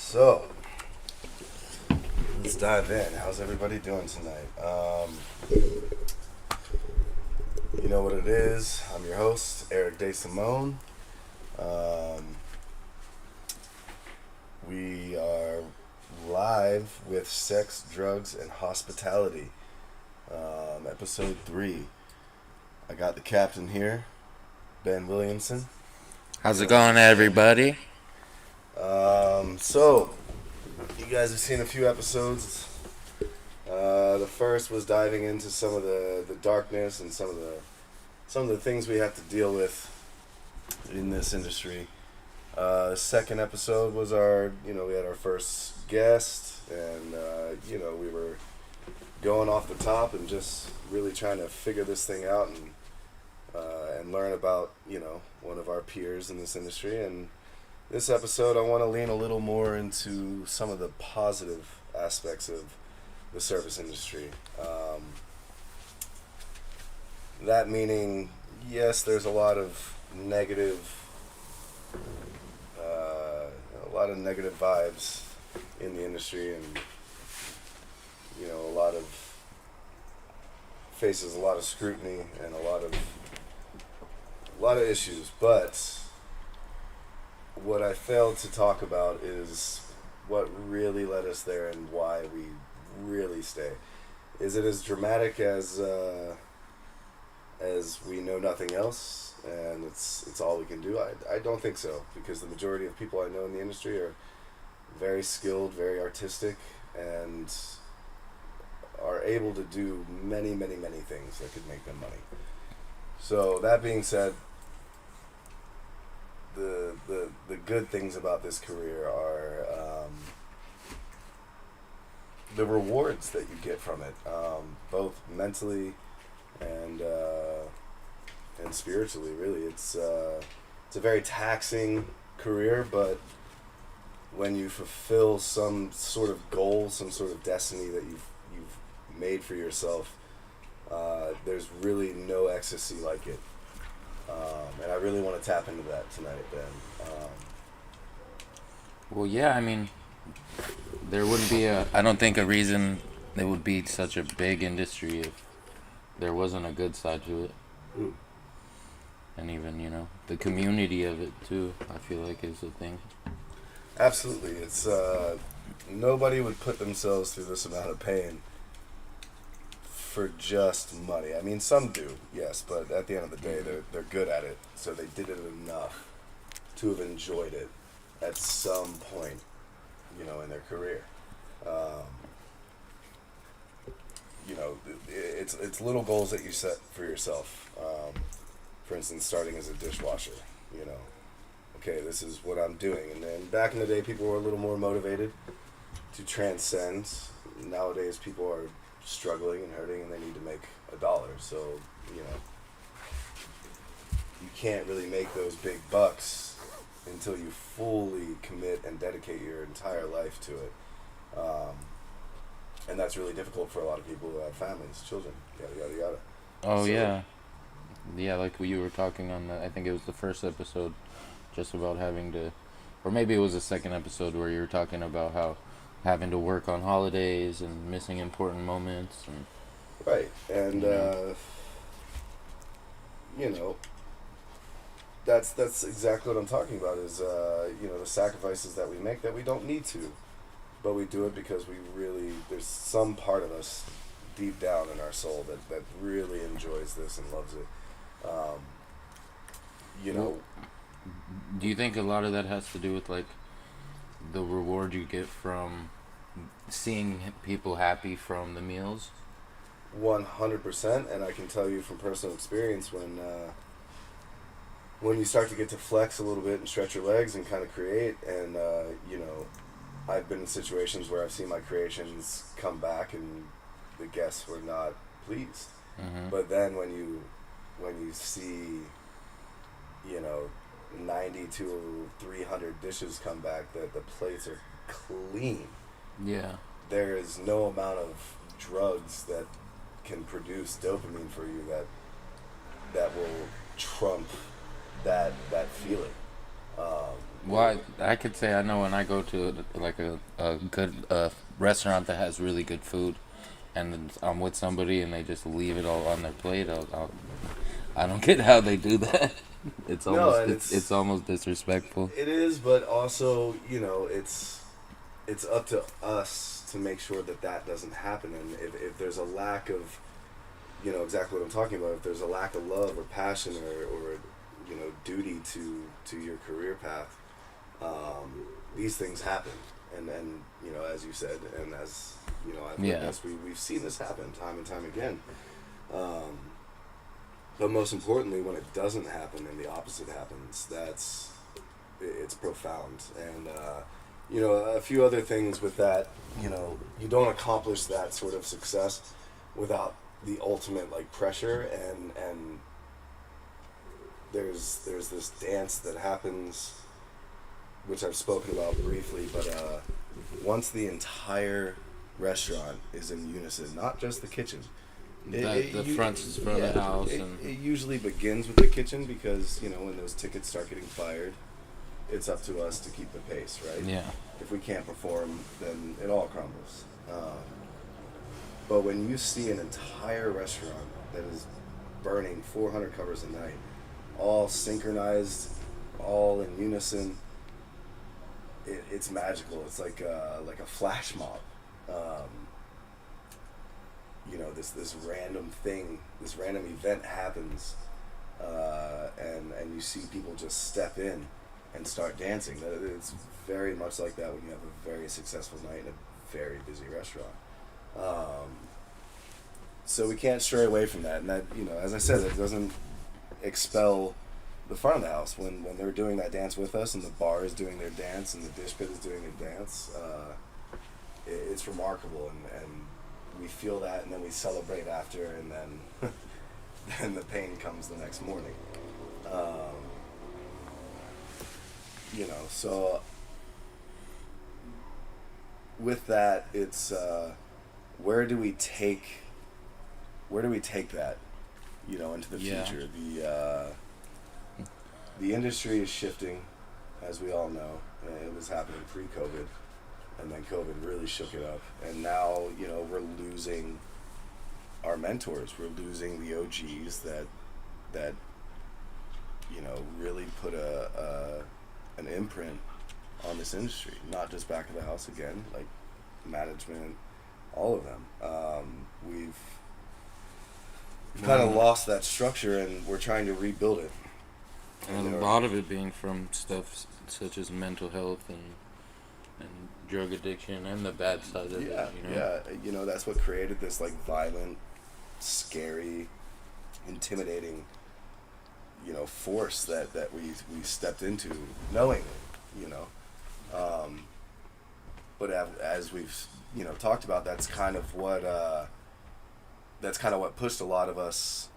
So, let's dive in. How's everybody doing tonight? You know what it is. I'm your host, Eric De Simone. We are live with Sex, Drugs, and Hospitality, episode 3. I got the captain here, Ben Williamson. How's it going, everybody? So, you guys have seen a few episodes. The first was diving into some of the darkness and some of the things we have to deal with in this industry. Second episode was we had our first guest, and we were going off the top and just really trying to figure this thing out and learn about one of our peers in this industry. And this episode, I want to lean a little more into some of the positive aspects of the service industry. That meaning, yes, there's a lot of negative vibes in the industry, and a lot of faces a lot of scrutiny and a lot of issues. But what I failed to talk about is what really led us there and why we really stay. Is it as dramatic as we know nothing else and it's all we can do? I don't think so, because the majority of people I know in the industry are very skilled, very artistic, and are able to do many, many, many things that could make them money. So that being said, the good things about this career are the rewards that you get from it, both mentally and spiritually. Really, it's a very taxing career, but when you fulfill some sort of goal, some sort of destiny that you've made for yourself, there's really no ecstasy like it. And I really want to tap into that tonight, Ben. Well, yeah, I mean, there wouldn't be I don't think a reason it would be such a big industry if there wasn't a good side to it. Mm. And even, the community of it too, I feel like is a thing. Absolutely. It's, nobody would put themselves through this amount of pain for just money. I mean, some do, yes, but at the end of the day, they're good at it, so they did it enough to have enjoyed it at some point, in their career. It's little goals that you set for yourself. For instance, starting as a dishwasher. Okay, this is what I'm doing, and then back in the day, people were a little more motivated to transcend. Nowadays, people are struggling and hurting, and they need to make $1. So, you can't really make those big bucks until you fully commit and dedicate your entire life to it. And that's really difficult for a lot of people who have families, children, yada, yada, yada. Oh, so, yeah. Yeah, like you were talking on I think it was the first episode, just about having to, or maybe it was the second episode where you were talking about how having to work on holidays and missing important moments. And, right, and that's exactly what I'm talking about. Is the sacrifices that we make that we don't need to, but we do it because there's some part of us deep down in our soul that really enjoys this and loves it. Do you think a lot of that has to do with like the reward you get from seeing people happy from the meals? 100%, and I can tell you from personal experience, when you start to get to flex a little bit and stretch your legs and kind of create, and I've been in situations where I've seen my creations come back and the guests were not pleased. Mm-hmm. But then when you see 90 to 300 dishes come back, that the plates are clean. Yeah. There is no amount of drugs that can produce dopamine for you that will trump that feeling. Well, I could say I know when I go to like a good restaurant that has really good food, and I'm with somebody and they just leave it all on their plate. I don't get how they do that. No, and It's almost disrespectful. it is, but also, it's up to us to make sure that that doesn't happen. And if there's a lack of, exactly what I'm talking about, if there's a lack of love or passion or duty to your career path, these things happen. And as you said, and as I've witnessed, we've seen this happen time and time again. But most importantly, when it doesn't happen and the opposite happens, it's profound. And a few other things with that. You don't accomplish that sort of success without the ultimate like pressure, and there's this dance that happens, which I've spoken about briefly, but once the entire restaurant is in unison, not just the kitchen. The front is for the house. It usually begins with the kitchen because, when those tickets start getting fired, it's up to us to keep the pace, right? Yeah. If we can't perform, then it all crumbles. But when you see an entire restaurant that is burning 400 covers a night, all synchronized, all in unison, it's magical. It's like a flash mob. This random thing, this random event happens, and you see people just step in and start dancing. It's very much like that when you have a very successful night in a very busy restaurant. So we can't stray away from that, and that, as I said, it doesn't expel the front of the house when they're doing that dance with us, and the bar is doing their dance, and the dish pit is doing their dance. It's remarkable, and we feel that, and then we celebrate after, and then then the pain comes the next morning. So with that, it's where do we take that, into the future? The industry is shifting, as we all know. It was happening pre-COVID, and then COVID really shook it up. And now, we're losing our mentors. We're losing the OGs that really put an imprint on this industry. Not just back of the house again, like management, all of them. We've kind of lost that structure, and we're trying to rebuild it. And a lot of it being from stuff such as mental health and drug addiction and the bad side of it. Yeah, that's what created this like violent, scary, intimidating, force that we stepped into knowingly, but as we've talked about, that's kind of what pushed a lot of us,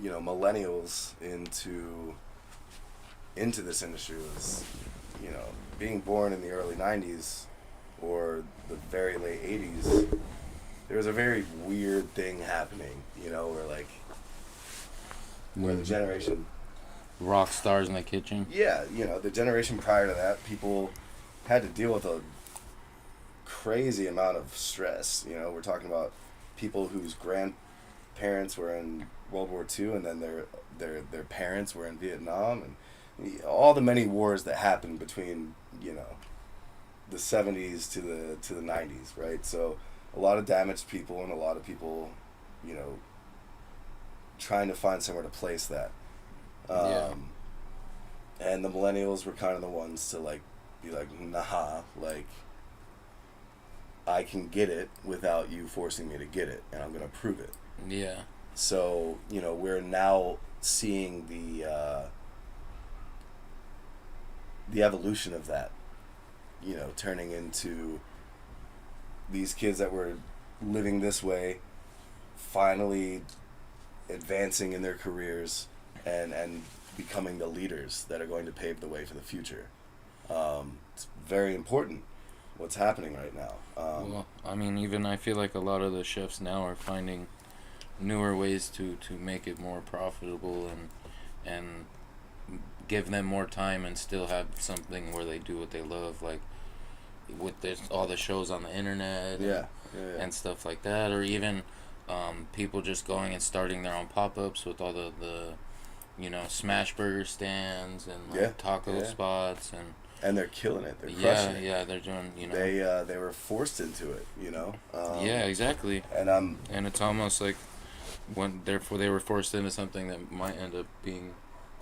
millennials into this industry. Was being born in the early 90s or the very late 80s. There was a very weird thing happening, where the generation, rock stars in the kitchen. Yeah, the generation prior to that, people had to deal with a crazy amount of stress. We're talking about people whose grandparents were in World War II, and then their parents were in Vietnam, and all the many wars that happened between the 70s to the 90s, right? So a lot of damaged people, and a lot of people trying to find somewhere to place that. And the millennials were kind of the ones to be like, nah, I can get it without you forcing me to get it, and I'm gonna prove it. Yeah. So we're now seeing the evolution of that, turning into these kids that were living this way finally advancing in their careers and becoming the leaders that are going to pave the way for the future. It's very important what's happening right now. Well, even I feel like a lot of the chefs now are finding newer ways to make it more profitable and give them more time and still have something where they do what they love, like with this all the shows on the internet and stuff like that, or even people just going and starting their own pop-ups with all the smash burger stands and taco spots, and they're killing it. They're crushing it. They're doing, they were forced into it, exactly. And it's almost like therefore they were forced into something that might end up being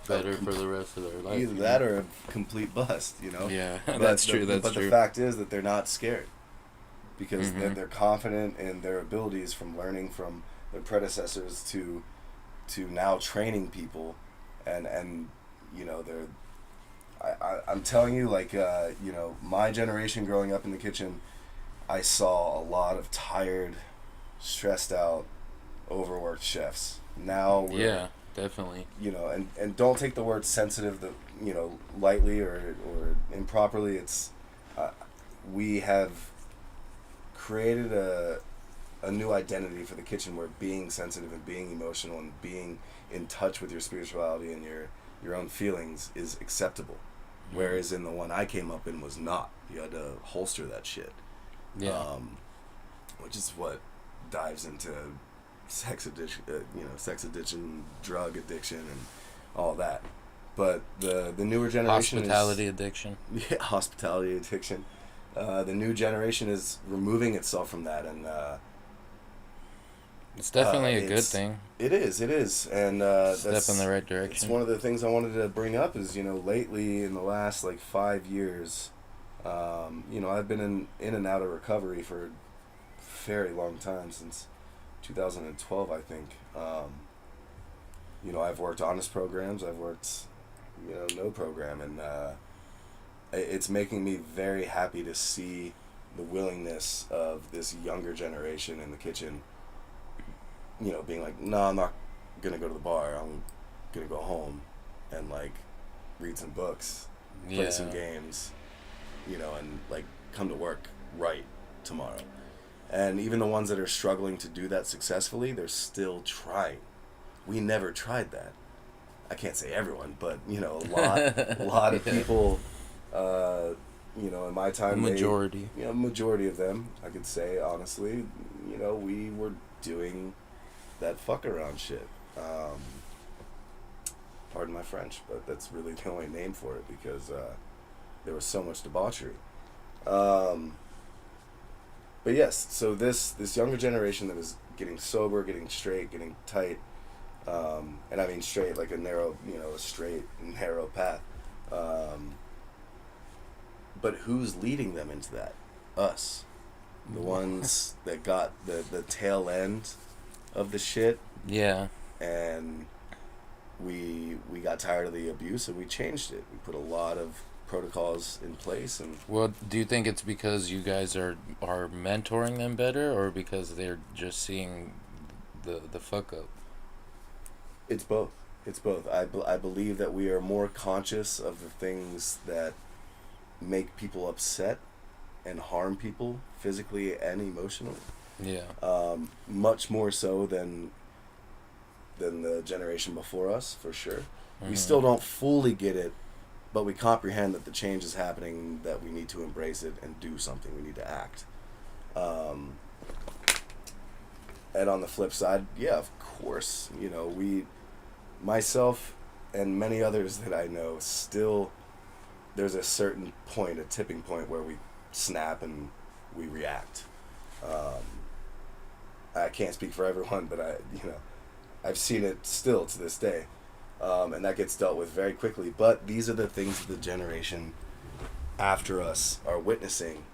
better for the rest of their life. Either that or a complete bust, Yeah, that's true. But the fact is that they're not scared because they're confident in their abilities from learning from their predecessors to now training people, and they're. I'm telling you, like my generation growing up in the kitchen, I saw a lot of tired, stressed out, overworked chefs. Now we're definitely. And don't take the word sensitive, lightly or improperly. It's we have created a new identity for the kitchen where being sensitive and being emotional and being in touch with your spirituality and your own feelings is acceptable. Whereas in the one I came up in was not. You had to holster that shit. Yeah. Which is what dives into sex addiction, drug addiction, and all that. But the newer generation hospitality addiction. Yeah, hospitality addiction. The new generation is removing itself from that, and it's definitely a good thing. It is, and step in the right direction. It's one of the things I wanted to bring up is lately in the last 5 years, I've been in and out of recovery for a very long time, since 2012, I think. I've worked honest programs, I've worked no program, and it's making me very happy to see the willingness of this younger generation in the kitchen, being like, no, I'm not gonna go to the bar, I'm gonna go home and read some books, play some games, and come to work right tomorrow. And even the ones that are struggling to do that successfully, they're still trying. We never tried that. I can't say everyone, but a lot of people, in my time, majority of them, I could say honestly, we were doing that fuck around shit. Pardon my French, but that's really the only name for it, because there was so much debauchery. But yes, so this younger generation that is getting sober, getting straight, getting tight, and I mean straight like a narrow, a straight, narrow path. But who's leading them into that? Us. The ones that got the tail end of the shit. Yeah. And we got tired of the abuse, and we changed it. We put a lot of protocols in place. And well, do you think it's because you guys are mentoring them better, or because they're just seeing the fuck up? It's both. I believe that we are more conscious of the things that make people upset and harm people physically and emotionally. Yeah. Much more so than the generation before us, for sure. Mm-hmm. We still don't fully get it, but we comprehend that the change is happening, that we need to embrace it and do something. We need to act. And on the flip side, yeah, of course, myself and many others that I know, still there's a certain point, a tipping point, where we snap and we react. I can't speak for everyone, but I've seen it still to this day. And that gets dealt with very quickly. But these are the things that the generation after us are witnessing,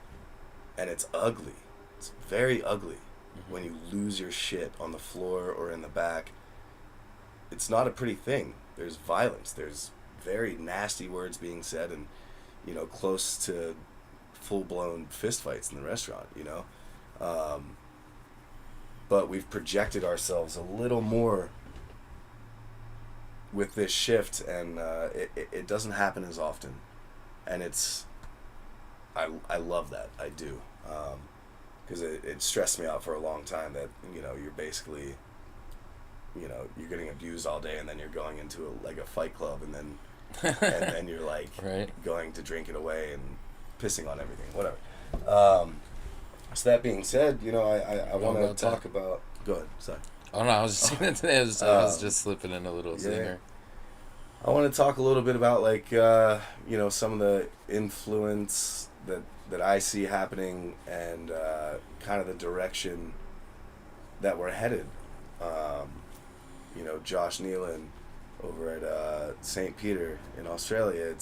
and it's ugly. It's very ugly. Mm-hmm. When you lose your shit on the floor or in the back. It's not a pretty thing. There's violence. There's very nasty words being said, and close to full-blown fistfights in the restaurant. But we've projected ourselves a little more with this shift, and it doesn't happen as often, and I love that. I do, because it stressed me out for a long time that you're basically you're getting abused all day, and then you're going into a fight club, and then and then you're like Right. going to drink it away and pissing on everything, whatever. So that being said, I want to talk about. Go ahead. Sorry. Oh no, I was just saying that I was just slipping in a little Yeah. singer. I want to talk a little bit about like some of the influence that I see happening and kind of the direction that we're headed. Josh Nealon over at St. Peter in Australia.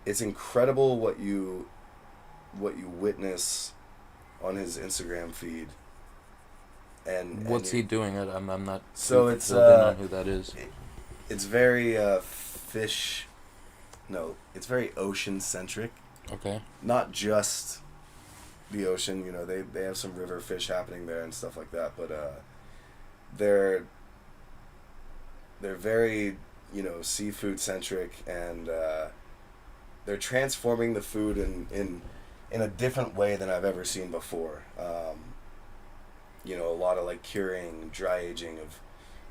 It's incredible what you witness on his Instagram feed. And What's he doing? I'm not. So it's filled in on who that is. It's very fish. No, it's very ocean centric. Okay. Not just the ocean. They have some river fish happening there and stuff like that. But they're very seafood centric, and they're transforming the food in a different way than I've ever seen before. A lot of like curing, dry aging of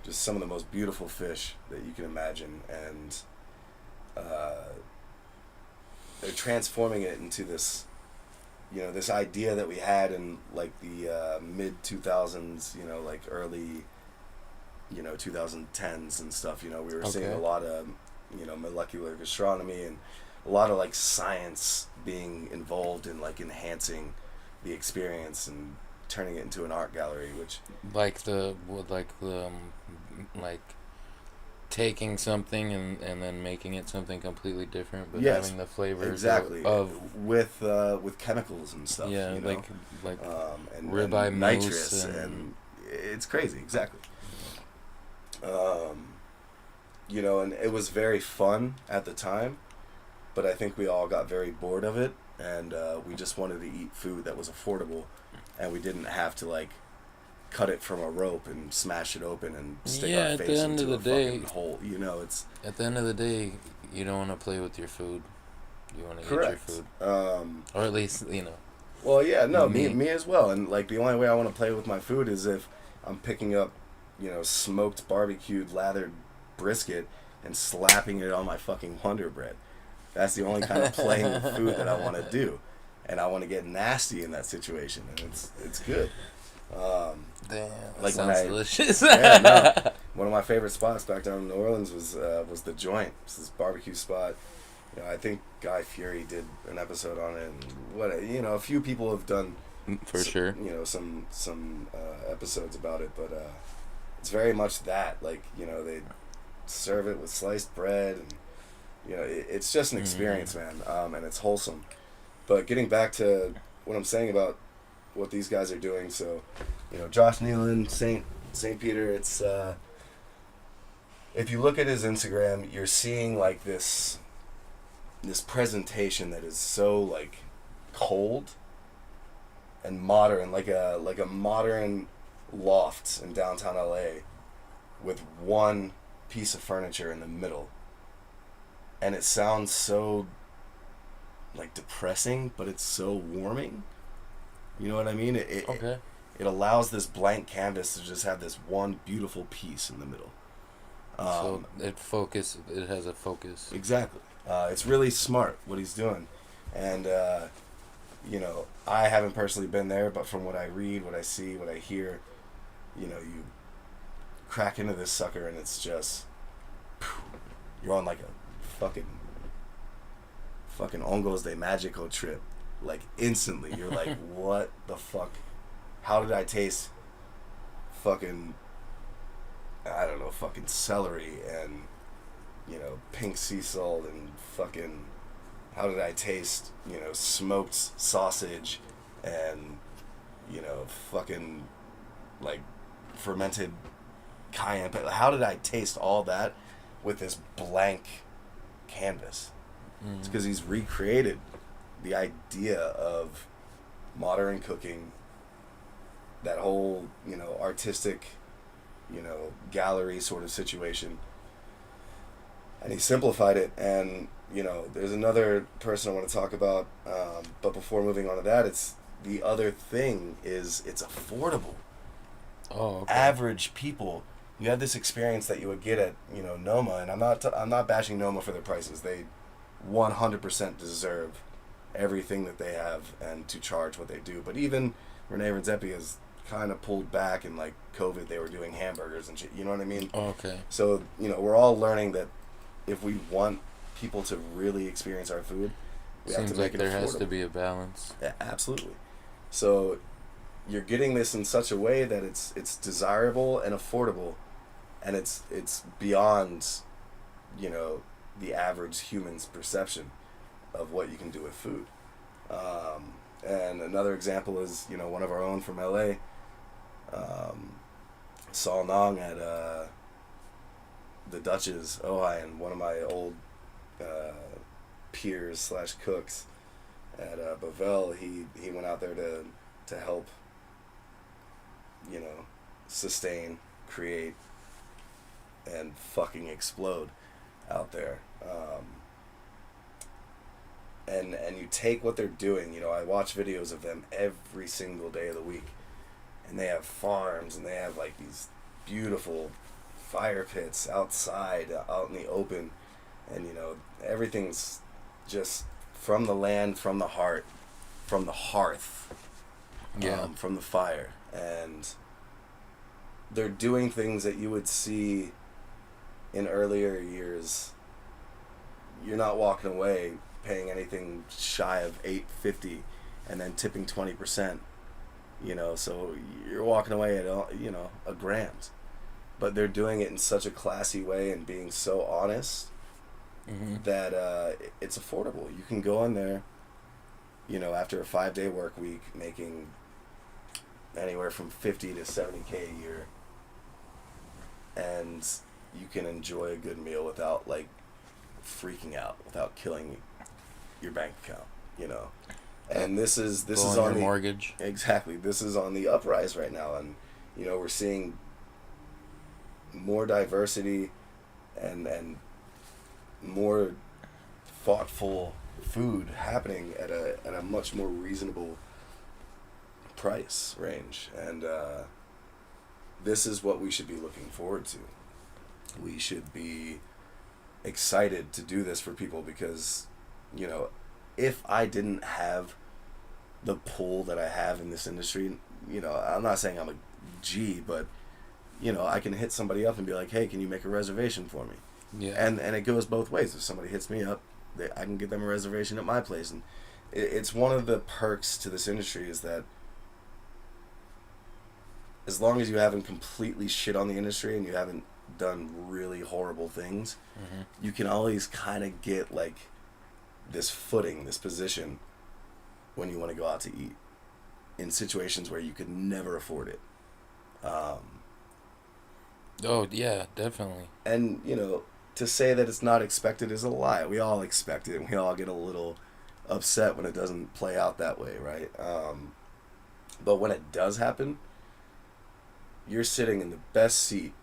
just some of the most beautiful fish that you can imagine, and they're transforming it into this, this idea that we had in like the mid 2000s, like early, 2010s and stuff. We were seeing a lot of, molecular gastronomy and a lot of like science being involved in like enhancing the experience and turning it into an art gallery, which like taking something and then making it something completely different, but yes, having the flavors exactly of with chemicals and stuff. Yeah, like and ribeye and mousse nitrous and it's crazy, exactly. And it was very fun at the time, but I think we all got very bored of it, and we just wanted to eat food that was affordable, and we didn't have to like cut it from a rope and smash it open and stick our face into a fucking hole. It's at the end of the day, you don't want to play with your food. You want to eat your food, or at least Well, yeah, no, me as well. And like the only way I want to play with my food is if I'm picking up, smoked barbecued lathered brisket and slapping it on my fucking Wonder Bread. That's the only kind of playing with food that I want to do, and I want to get nasty in that situation, and it's good. Damn, like sounds delicious. Yeah, no. One of my favorite spots back down in New Orleans was the Joint. It's this barbecue spot. I think Guy Fieri did an episode on it, and a few people have done sure. Some episodes about it, but it's very much that, like, they serve it with sliced bread, and it's just an experience, man, and it's wholesome. But getting back to what I'm saying about what these guys are doing, so Josh Nealon, St. Peter, it's if you look at his Instagram, you're seeing like this presentation that is so like cold and modern, like a modern loft in downtown LA with one piece of furniture in the middle, and it sounds so like depressing, but it's so warming. You know what I mean? It allows this blank canvas to just have this one beautiful piece in the middle. So it has a focus. Exactly. It's really smart what he's doing, and I haven't personally been there, but from what I read, what I see, what I hear, you crack into this sucker, and it's just you're on like a fucking Hongos de Magico trip. Like instantly, you're like, what the fuck? How did I taste fucking, I don't know, fucking celery and pink sea salt and fucking, how did I taste smoked sausage and fucking like fermented cayenne pepper? How did I taste all that with this blank canvas? It's because he's recreated the idea of modern cooking, that whole artistic gallery sort of situation, and he simplified it. And there's another person I want to talk about, but before moving on to that, it's the other thing is it's affordable. Oh, okay. Average people you have this experience that you would get at, you know, Noma, and I'm not bashing Noma for their prices. They 100% deserve everything that they have and to charge what they do. But even Rene Redzepi has kind of pulled back, and like COVID, they were doing hamburgers and shit. You know what I mean? Okay. So, you know, we're all learning that if we want people to really experience our food, we have to Seems make like it there affordable. has to be a balance. Yeah, absolutely. So you're getting this in such a way that it's desirable and affordable, and it's beyond, you know, the average human's perception of what you can do with food. And another example is, you know, one of our own from LA, Saul Nong at the Dutch's Ojai, and one of my old peers / cooks at Bavel. He went out there to help, you know, sustain, create, and fucking explode out there. And you take what they're doing. You know, I watch videos of them every single day of the week, and they have farms, and they have like these beautiful fire pits outside, out in the open, and you know, everything's just from the land, from the heart, from the hearth, from the fire. And they're doing things that you would see in earlier years. You're not walking away paying anything shy of $8.50 and then tipping 20%, you know, so you're walking away at, you know, $1,000. But they're doing it in such a classy way and being so honest that it's affordable. You can go in there, you know, after a 5-day work week, making anywhere from $50 to $70K a year, and you can enjoy a good meal without like freaking out, without killing your bank account, you know. And this is on your the mortgage. Exactly. This is on the uprise right now, and you know, we're seeing more diversity and more thoughtful food happening at a much more reasonable price range, and this is what we should be looking forward to. We should be excited to do this for people, because, you know, if I didn't have the pull that I have in this industry, you know, I'm not saying I'm a G, but, you know, I can hit somebody up and be like, hey, can you make a reservation for me? Yeah. And it goes both ways. If somebody hits me up, I can get them a reservation at my place. And it's one of the perks to this industry is that as long as you haven't completely shit on the industry and you haven't done really horrible things, you can always kind of get like this footing, this position when you want to go out to eat in situations where you could never afford it. Oh yeah, definitely. And you know, to say that it's not expected is a lie. We all expect it, and we all get a little upset when it doesn't play out that way, right? But when it does happen, you're sitting in the best seat,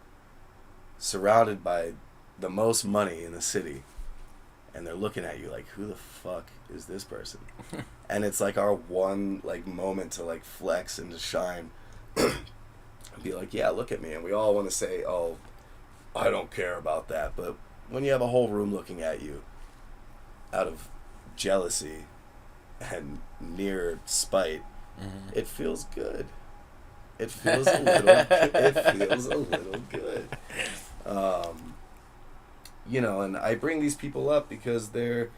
surrounded by the most money in the city, and they're looking at you like, who the fuck is this person? And it's like our one like moment to like flex and to shine and be like, yeah, look at me. And we all want to say, oh, I don't care about that. But when you have a whole room looking at you out of jealousy and near spite, it feels good. It feels a little good. You know, and I bring these people up because they're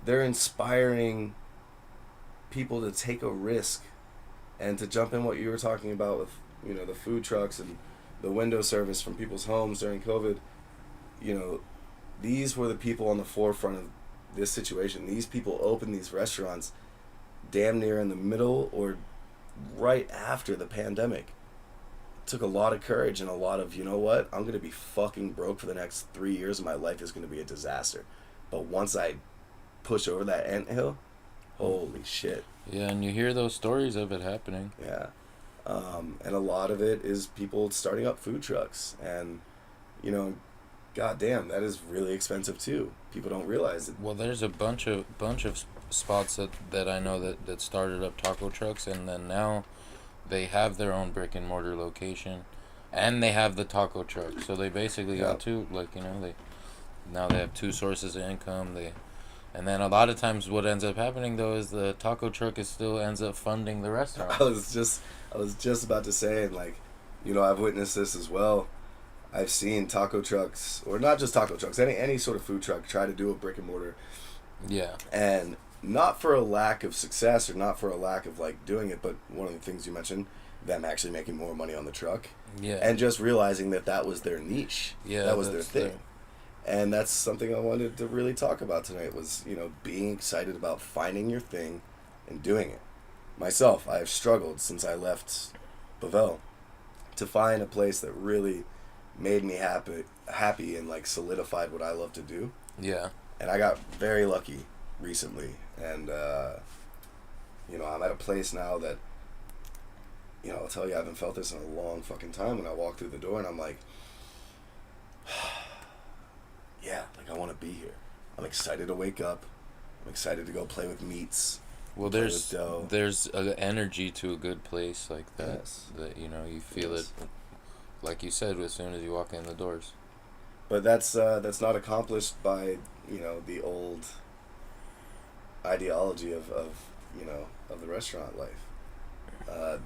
inspiring people to take a risk and to jump in what you were talking about with, you know, the food trucks and the window service from people's homes during COVID. You know, these were the people on the forefront of this situation. These people opened these restaurants damn near in the middle or right after the pandemic. It took a lot of courage and a lot of, you know what, I'm going to be fucking broke for the next 3 years and my life is going to be a disaster. But once I push over that anthill, holy shit. Yeah, and you hear those stories of it happening. Yeah. And a lot of it is people starting up food trucks. And, you know, goddamn, that is really expensive too. People don't realize it. Well, there's a bunch of spots that I know that started up taco trucks, and then now they have their own brick and mortar location, And they have the taco truck, so they basically got Yep. two. Like now they have two sources of income. And then a lot of times, what ends up happening though is the taco truck is still ends up funding the restaurant. I was just about to say, and like, I've witnessed this as well. I've seen taco trucks, or not just taco trucks, any sort of food truck try to do a brick and mortar, Yeah. and not for a lack of success or not for a lack of like doing it, but one of the things you mentioned, them actually making more money on the truck, Yeah. and just realizing that was their niche, Yeah. that was their thing. And that's something I wanted to really talk about tonight was, being excited about finding your thing and doing it. Myself, I have struggled since I left Bavel to find a place that really made me happy and like solidified what I love to do. Yeah. And I got very lucky recently. And, I'm at a place now that, I'll tell you, I haven't felt this in a long fucking time when I walk through the door and I'm like, yeah, like I want to be here. I'm excited to wake up. I'm excited to go play with meats. Well, there's an energy to a good place like that. Yes. That you feel it, like you said, as soon as you walk in the doors. But that's not accomplished by the old ideology of the restaurant life.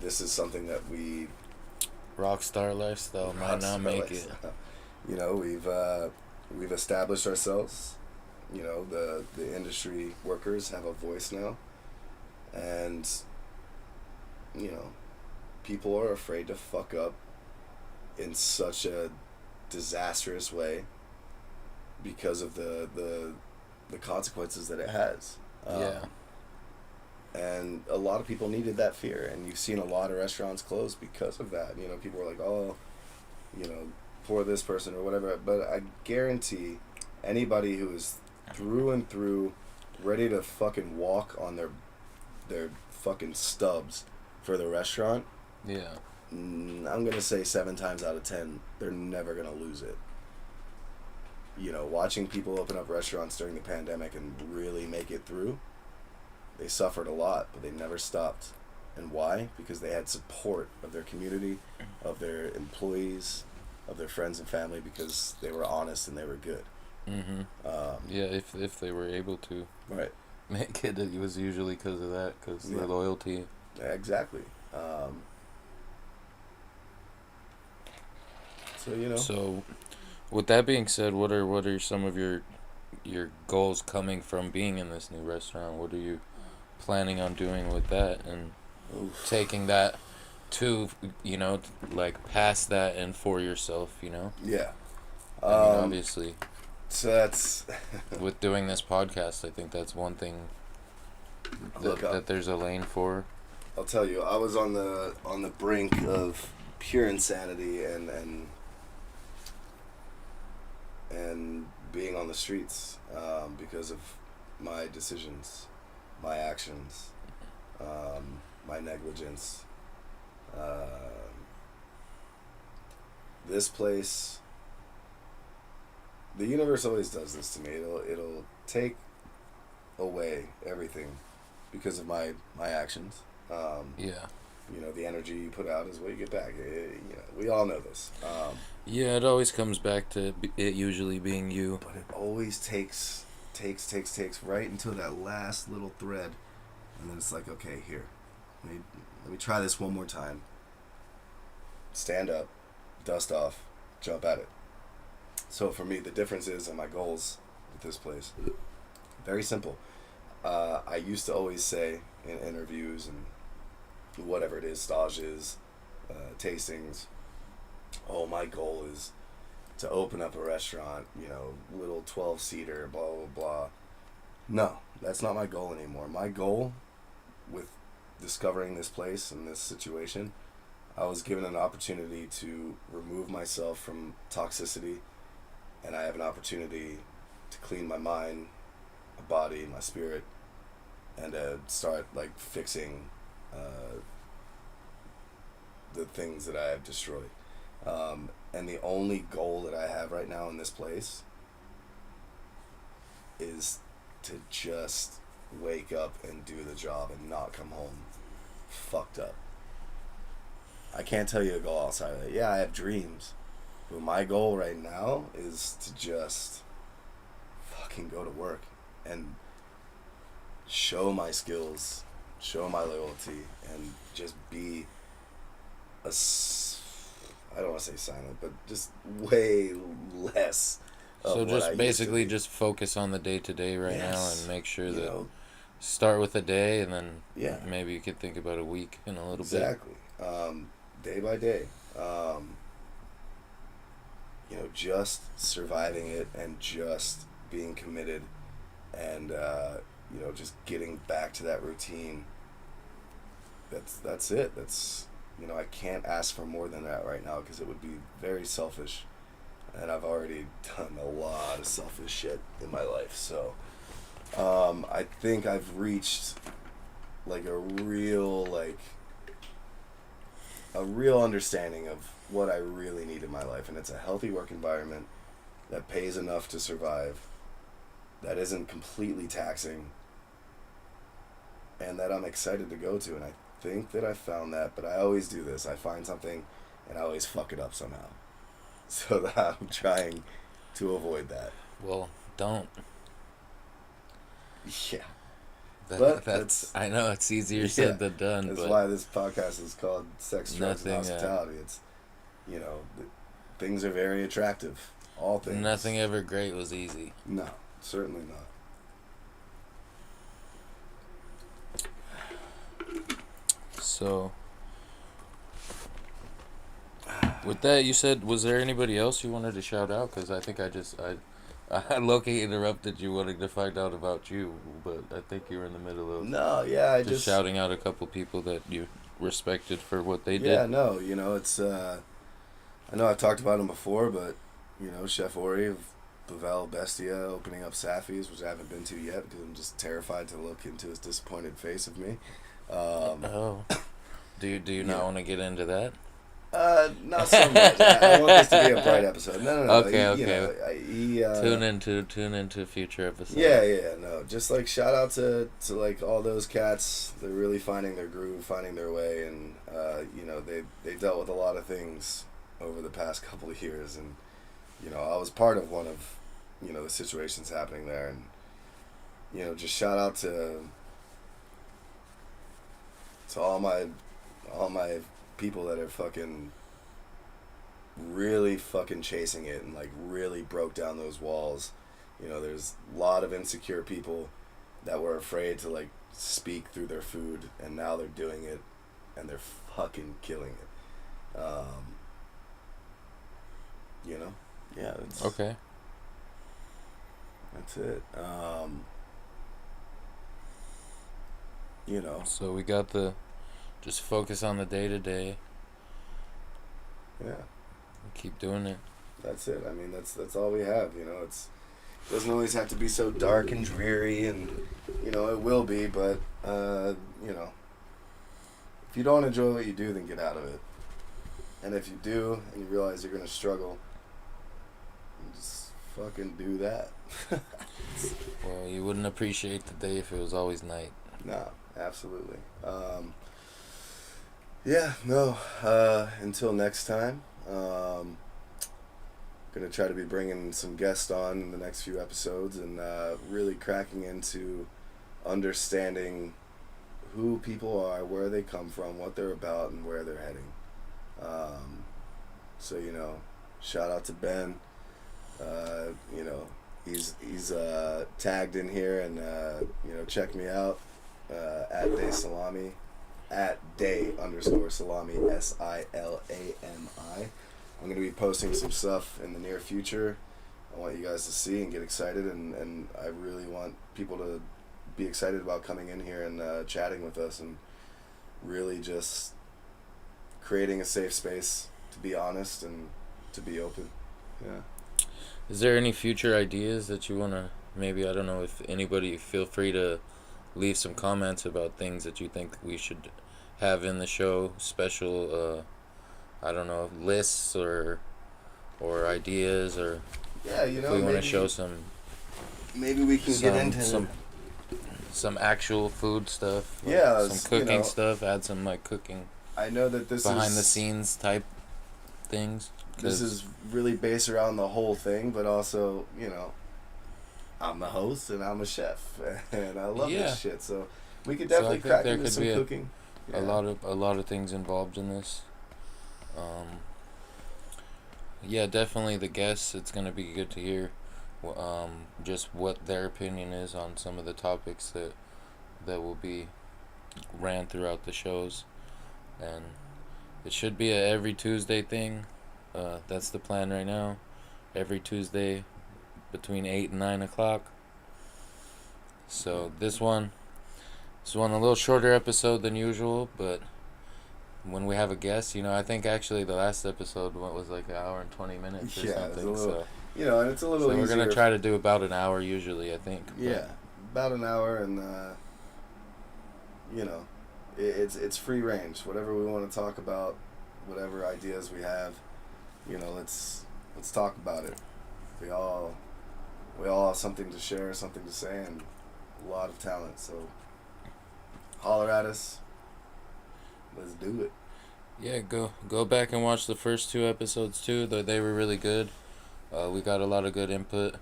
This is something that we Rockstar lifestyle might not make it. We've established ourselves. The industry workers have a voice now, and people are afraid to fuck up in such a disastrous way because of the consequences that it has. Yeah. And a lot of people needed that fear, and you've seen a lot of restaurants close because of that. People are like, oh, for this person or whatever. But I guarantee anybody who is through and through ready to fucking walk on their fucking stubs for the restaurant, Yeah. I'm gonna say 7 times out of 10 they're never gonna lose it. Watching people open up restaurants during the pandemic and really make it through, they suffered a lot, but they never stopped. And why? Because they had support of their community, of their employees, of their friends and family, because they were honest and they were good. Mm-hmm. Yeah, if they were able to Right. make it, it was usually because of that, because Yeah. the loyalty. Exactly. So, with that being said, what are some of your goals coming from being in this new restaurant? What are you planning on doing with that, and Oof. taking that to like past that and for yourself? Yeah. I mean, obviously, So that's with doing this podcast, I think that's one thing that there's a lane for. I'll tell you, I was on the brink of pure insanity and being on the streets because of my decisions, my actions, my negligence. This place, the universe always does this to me. It'll take away everything because of my actions. Yeah. The energy you put out is what you get back. We all know this. Yeah, it always comes back to it usually being you. But it always takes right until that last little thread, and then it's like, okay, here, let me try this one more time. Stand up, dust off, jump at it. So for me, the difference is, and my goals with this place, very simple. I used to always say in interviews and whatever it is, stages, tastings, oh, my goal is to open up a restaurant, little 12-seater, blah, blah, blah. No, that's not my goal anymore. My goal with discovering this place and this situation, I was given an opportunity to remove myself from toxicity, and I have an opportunity to clean my mind, my body, my spirit, and start like fixing the things that I have destroyed. And the only goal that I have right now in this place is to just wake up and do the job and not come home fucked up. I can't tell you a goal outside of that. Yeah, I have dreams. But my goal right now is to just fucking go to work and show my skills, show my loyalty, and just be I don't want to say silent, but just way less of So what I just used basically to be. just focus on the day to day right now Yes. and make sure You that know, start with a day and then yeah, maybe you could think about a week in a little exactly. Day by day. Just surviving it and just being committed and, just getting back to that routine. That's it. I can't ask for more than that right now because it would be very selfish. And I've already done a lot of selfish shit in my life. So, I think I've reached like a real understanding of what I really need in my life, and it's a healthy work environment that pays enough to survive, that isn't completely taxing, and that I'm excited to go to. And I think that I found that, but I always do this. I find something and I always fuck it up somehow. So that I'm trying to avoid that. bit. Well, don't. Yeah. That's That's I know it's easier yeah, said than done, that's but why this podcast is called Sex, Drugs, and nothing, Hospitality. It's, things are very attractive. All things. nothing ever great was easy. No, certainly not. So, with that, you said, was there anybody else you wanted to shout out? Because I think I low-key interrupted you wanting to find out about you, but I think you were in the middle of No, yeah, I just shouting out a couple people that you respected for what they did. Yeah, no, it's, I know I've talked about him before, but, Chef Ori of Pavel Bestia opening up Safi's, which I haven't been to yet because I'm just terrified to look into his disappointed face of me. Oh. Do you not want to get into that? Not so much. I want this to be a bright episode. No. Okay. Tune into future episodes. Yeah. No, just like shout out to like all those cats. They're really finding their groove, finding their way, and they dealt with a lot of things over the past couple of years, and I was part of one of the situations happening there, and just shout out to all my people that are fucking really fucking chasing it and like really broke down those walls. There's a lot of insecure people that were afraid to like speak through their food, and now they're doing it and they're fucking killing it. Yeah, Okay. that's it. So we got just focus on the day to day. Yeah. Keep doing it. That's it. I mean, that's all we have. It doesn't always have to be so dark and dreary, and it will be. But if you don't enjoy what you do, then get out of it. And if you do, and you realize you're gonna struggle, just fucking do that. Well, you wouldn't appreciate the day if it was always night. No, absolutely. Yeah, no. Until next time. Gonna try to be bringing some guests on in the next few episodes and really cracking into understanding who people are, where they come from, what they're about, and where they're heading. So shout out to Ben. He's tagged in here, and check me out at Day Salami, at Day_Salami SILAMI. I'm going to be posting some stuff in the near future. I want you guys to see and get excited, and I really want people to be excited about coming in here and chatting with us and really just creating a safe space to be honest and to be open. Yeah. Is there any future ideas that you want to, maybe, I don't know, if anybody, feel free to leave some comments about things that you think we should have in the show, special, I don't know, lists or ideas, or Yeah, if we want to show some, maybe we can get into some actual food stuff, like Yeah, some cooking stuff, add some like cooking I know that this behind is the scenes type things. This is really based around the whole thing, but also, you know, I'm the host and I'm a chef, and I love this shit. So we could definitely crack into some cooking. A lot of things involved in this. Yeah, definitely the guests. It's gonna be good to hear, just what their opinion is on some of the topics that will be ran throughout the shows, and it should be a every Tuesday thing. That's the plan right now. Every Tuesday, between 8 and 9 o'clock. So this one a little shorter episode than usual, but when we have a guest, you know, I think actually the last episode was like an hour and 20 minutes or something. Little, so you know, and it's a little. So we're easier. gonna try to do about an hour usually, I think. Yeah, about an hour, and you know, it's free range. Whatever we want to talk about, whatever ideas we have, you know, let's talk about it. We all have something to share, something to say, and a lot of talent. So holler at us. Let's do it. Yeah, go back and watch the first 2 episodes too. They were really good. We got a lot of good input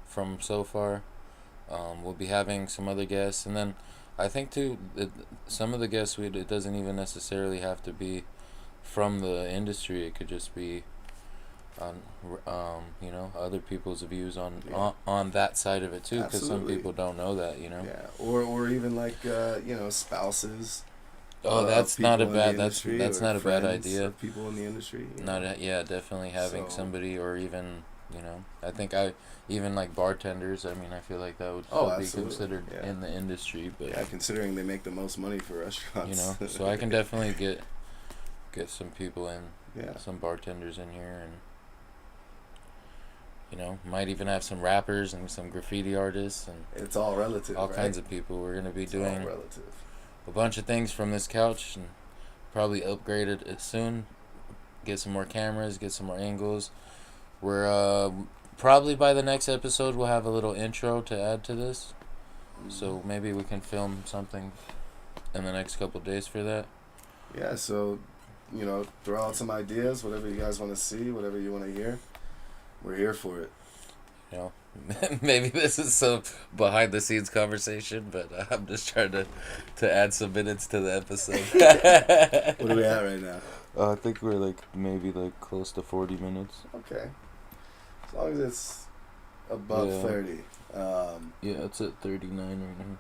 from so far. We'll be having some other guests, and then I think too some of the guests it doesn't even necessarily have to be from the industry. It could just be on you know, other people's views on that side of it too, because some people don't know that, you know. Yeah, or even like you know, spouses. Oh, that's not a bad. That's not a bad friends idea. of people in the industry. Yeah, definitely having somebody, or even, you know, I think even like bartenders. I mean, I feel like that would still be considered in the industry, but considering they make the most money for restaurants, you know. So I can definitely get some people in, some bartenders in here, and you know, might even have some rappers and some graffiti artists, and it's all relative. All kinds of people. We're gonna be doing all relative. A bunch of things from this couch, and probably upgrade it soon. Get some more cameras, get some more angles. We're probably by the next episode we'll have a little intro to add to this. So maybe we can film something in the next couple of days for that. Yeah, so, you know, throw out some ideas, whatever you guys want to see, whatever you want to hear. We're here for it. You know, maybe this is some behind the scenes conversation, but I'm just trying to add some minutes to the episode. What are we at right now? I think we're maybe close to 40 minutes. Okay. As long as it's above 30. Yeah, it's at 39 right now.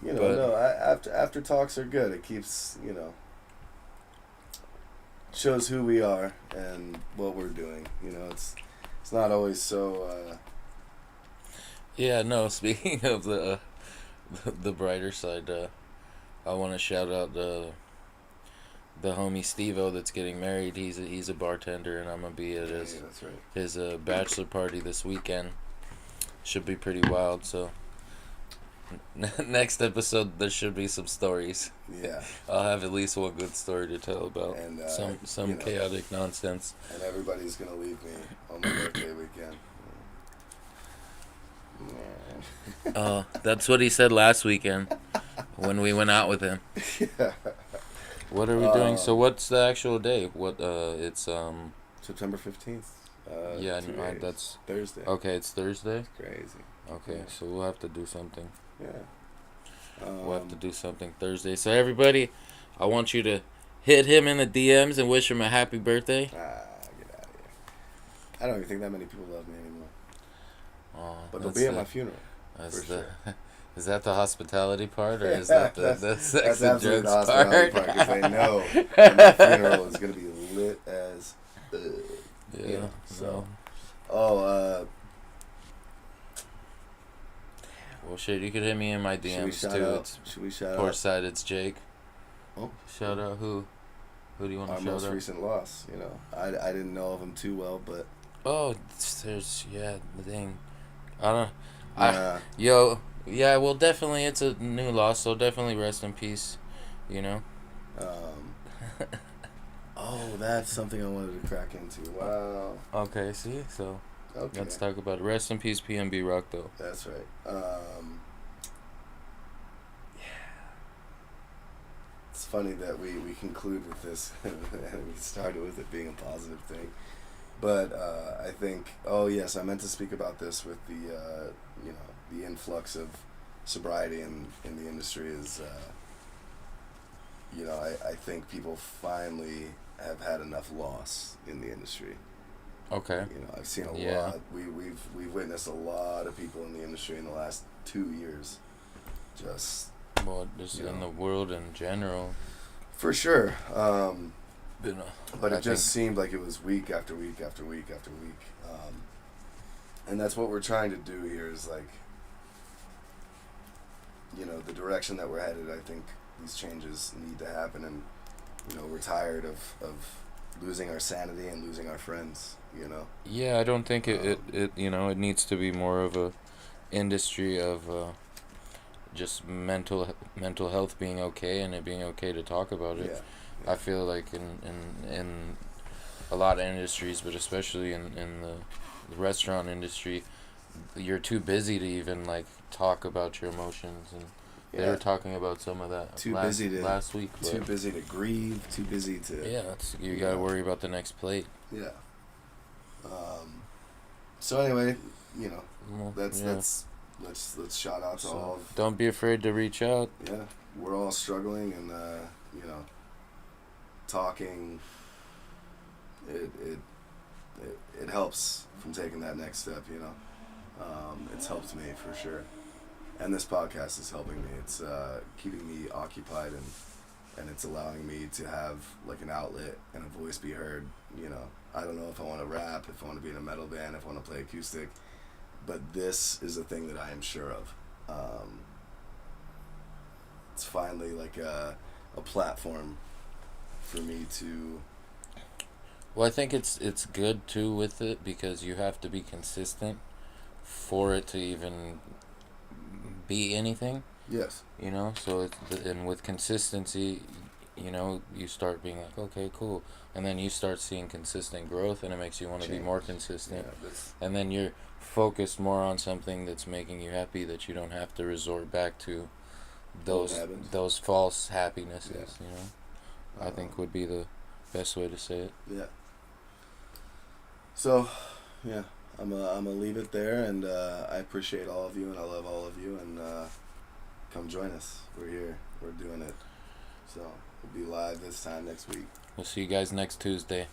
You know, no, after talks are good. It keeps, you know, shows who we are and what we're doing. You know, it's not always so. Yeah, no. Speaking of the brighter side, I want to shout out the homie Steve-O that's getting married. He's a bartender, and I'm gonna be at his bachelor party this weekend. Should be pretty wild. So next episode there should be some stories. Yeah, I'll have at least one good story to tell about some you know, chaotic nonsense. And everybody's gonna leave me on my birthday weekend. That's what he said last weekend when we went out with him. Yeah. What are we doing? So what's the actual day? What it's September 15th. Yeah, that's Thursday. Okay, it's Thursday. It's crazy. Okay, so we'll have to do something. Yeah. We'll have to do something Thursday. So everybody, I want you to hit him in the DMs and wish him a happy birthday. Get out of here. I don't even think that many people love me anymore. But they'll be at my funeral. That's sure. Is that the hospitality part, or is that the sex and drugs the hospitality part? Because they know my funeral is gonna be lit as. Yeah. You know, so. No. Well, shit, you could hit me in my DMs too. Should we shout out? Poor side, it's Jake. Oh. Shout out who? Who do you want to shout out? Our most recent loss. You know, I didn't know of him too well, but. Oh, there's the thing. I don't. Yeah, well, definitely it's a new loss, so definitely rest in peace. You know. Oh, that's something I wanted to crack into. Wow. Okay, see, so. Okay. Let's talk about it. Rest in peace, PNB Rock, though. That's right. Yeah. It's funny that we conclude with this, and we started with it being a positive thing. But I think, oh yes, I meant to speak about this with the, the influx of sobriety in the industry is, I think people finally have had enough loss in the industry. Okay. I've seen a lot. We've witnessed a lot of people in the industry in the last 2 years. Just in the world in general. For sure. But I it just seemed like it was week after week after week after week. And that's what we're trying to do here is like, the direction that we're headed. I think these changes need to happen, and we're tired of losing our sanity and losing our friends. Yeah, I don't think it needs to be more of a industry of just mental health being okay and it being okay to talk about it. Yeah. I feel like in a lot of industries, but especially in the restaurant industry, you're too busy to even like talk about your emotions, and they were talking about some of that last week. Too busy to grieve. Too busy to. Yeah, you gotta worry about the next plate. Yeah. So anyway, let's shout out to all. Don't be afraid to reach out. Yeah, we're all struggling, and talking. It helps from taking that next step. It's helped me for sure, and this podcast is helping me. It's keeping me occupied, and it's allowing me to have like an outlet and a voice be heard. I don't know if I want to rap, if I want to be in a metal band, if I want to play acoustic, but this is a thing that I am sure of. It's finally like a platform for me to. Well, I think it's good too with it because you have to be consistent for it to even be anything. Yes. So and with consistency, you start being like, okay, cool, and then you start seeing consistent growth, and it makes you want to be more consistent, and then you're focused more on something that's making you happy, that you don't have to resort back to those false happinesses. I think would be the best way to say it. Yeah. So, yeah, I'm gonna leave it there, and I appreciate all of you, and I love all of you, and come join us. We're here. We're doing it. So we'll be live this time next week. We'll see you guys next Tuesday.